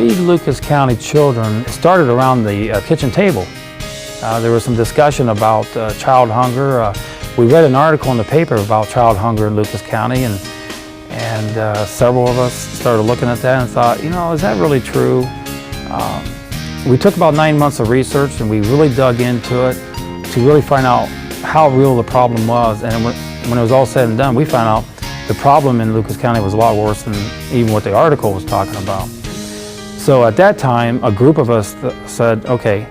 Feed Lucas County Children started around the kitchen table. There was some discussion about child hunger. We read an article in the paper about child hunger in Lucas County, and several of us started looking at that and thought, you know, is that really true? We took about 9 months of research and we really dug into it to really find out how real the problem was. And when it was all said and done, we found out the problem in Lucas County was a lot worse than even what the article was talking about. So at that time, a group of us said, okay,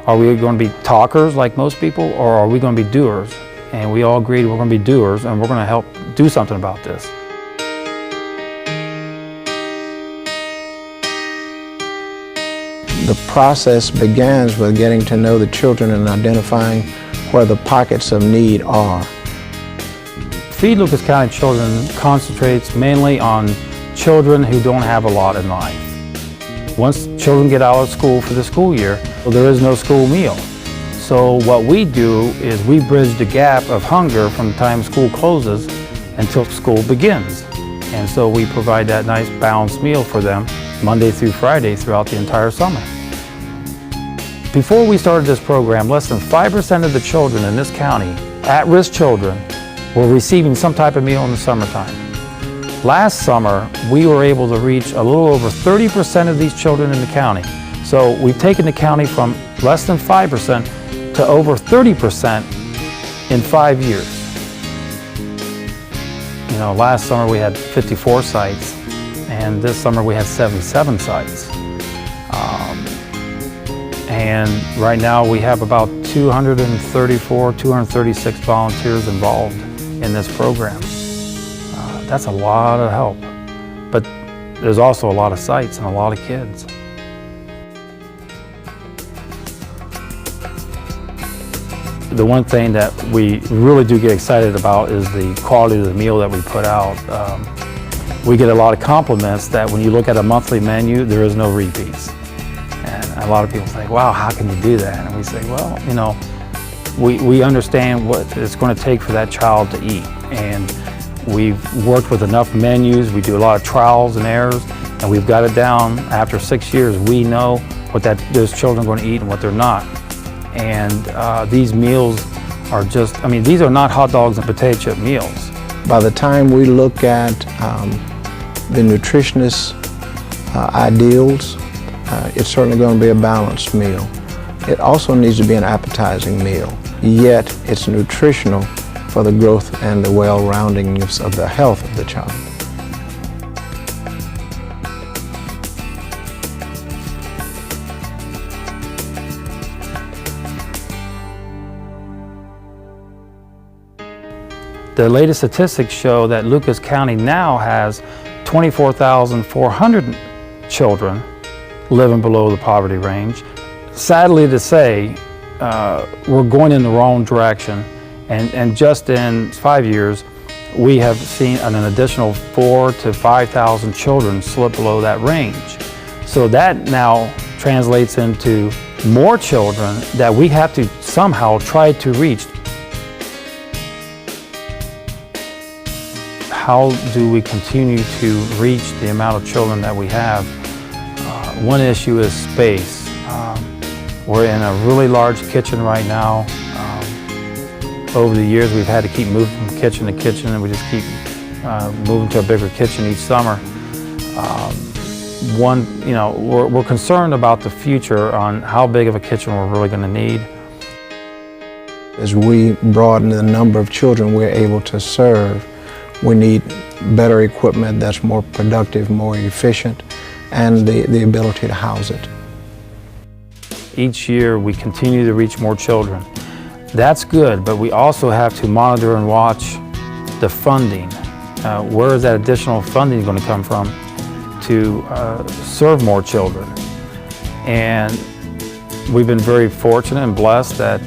are we going to be talkers like most people, or are we going to be doers? And we all agreed we're going to be doers, and we're going to help do something about this. The process begins with getting to know the children and identifying where the pockets of need are. Feed Lucas County Children concentrates mainly on children who don't have a lot in life. Once children get out of school for the school year, there is no school meal. So what we do is we bridge the gap of hunger from the time school closes until school begins. And so we provide that nice balanced meal for them Monday through Friday throughout the entire summer. Before we started this program, less than 5% of the children in this county, at-risk children, were receiving some type of meal in the summertime. Last summer, we were able to reach a little over 30% of these children in the county. So we've taken the county from less than 5% to over 30% in 5 years. You know, last summer we had 54 sites, and this summer we had 77 sites. And right now we have about 234, 236 volunteers involved in this program. That's a lot of help, but there's also a lot of sites and a lot of kids. The one thing that we really do get excited about is the quality of the meal that we put out. We get a lot of compliments that when you look at a monthly menu, there is no repeats. And a lot of people say, wow, how can you do that? And we say, well, you know, we understand what it's going to take for that child to eat. And we've worked with enough menus, we do a lot of trials and errors, and we've got it down. After 6 years, we know what those children are going to eat and what they're not. And these meals are just, I mean, these are not hot dogs and potato chip meals. By the time we look at the nutritionist ideals, it's certainly going to be a balanced meal. It also needs to be an appetizing meal, yet it's nutritional for the growth and the well-roundingness of the health of the child. The latest statistics show that Lucas County now has 24,400 children living below the poverty range. Sadly to say, we're going in the wrong direction. And just in 5 years, we have seen an additional 4,000 to 5,000 children slip below that range. So that now translates into more children that we have to somehow try to reach. How do we continue to reach the amount of children that we have? One issue is space. We're in a really large kitchen right now. Over the years, we've had to keep moving from kitchen to kitchen, and we just keep moving to a bigger kitchen each summer. We're concerned about the future on how big of a kitchen we're really going to need. As we broaden the number of children we're able to serve, we need better equipment that's more productive, more efficient, and the ability to house it. Each year, we continue to reach more children. That's good, but we also have to monitor and watch the funding. Where is that additional funding going to come from to serve more children? And we've been very fortunate and blessed that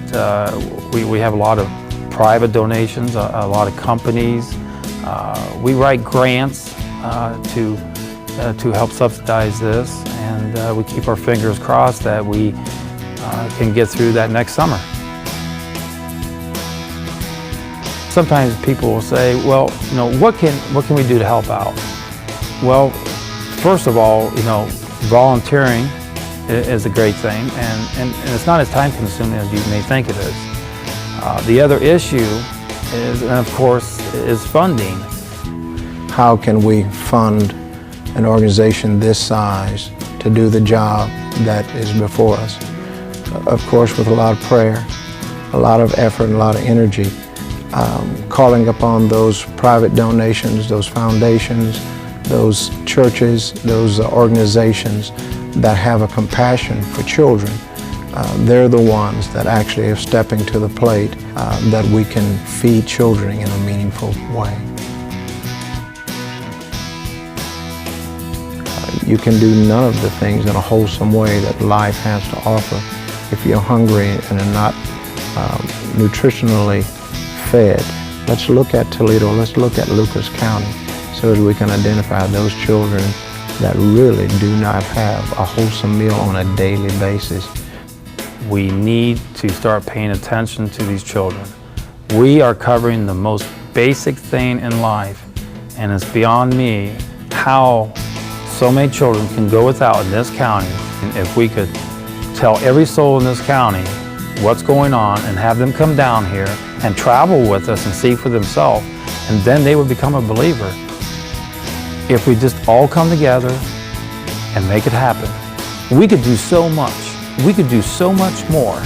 we have a lot of private donations, a lot of companies. We write grants to help subsidize this, and we keep our fingers crossed that we can get through that next summer. Sometimes people will say, well, what can we do to help out? Well, first of all, Volunteering is a great thing, and it's not as time consuming as you may think it is. The other issue is, and of course, is funding. How can we fund an organization this size to do the job that is before us? Of course, with a lot of prayer, a lot of effort, and a lot of energy, calling upon those private donations, those foundations, those churches, those organizations that have a compassion for children. They're the ones that actually are stepping to the plate that we can feed children in a meaningful way. You can do none of the things in a wholesome way that life has to offer if you're hungry and are not nutritionally fed. Let's look at Toledo, let's look at Lucas County so that we can identify those children that really do not have a wholesome meal on a daily basis. We need to start paying attention to these children. We are covering the most basic thing in life, and it's beyond me how so many children can go without in this county. And if we could tell every soul in this county what's going on and have them come down here and travel with us and see for themselves, and then they would become a believer. If we just all come together and make it happen, we could do so much. We could do so much more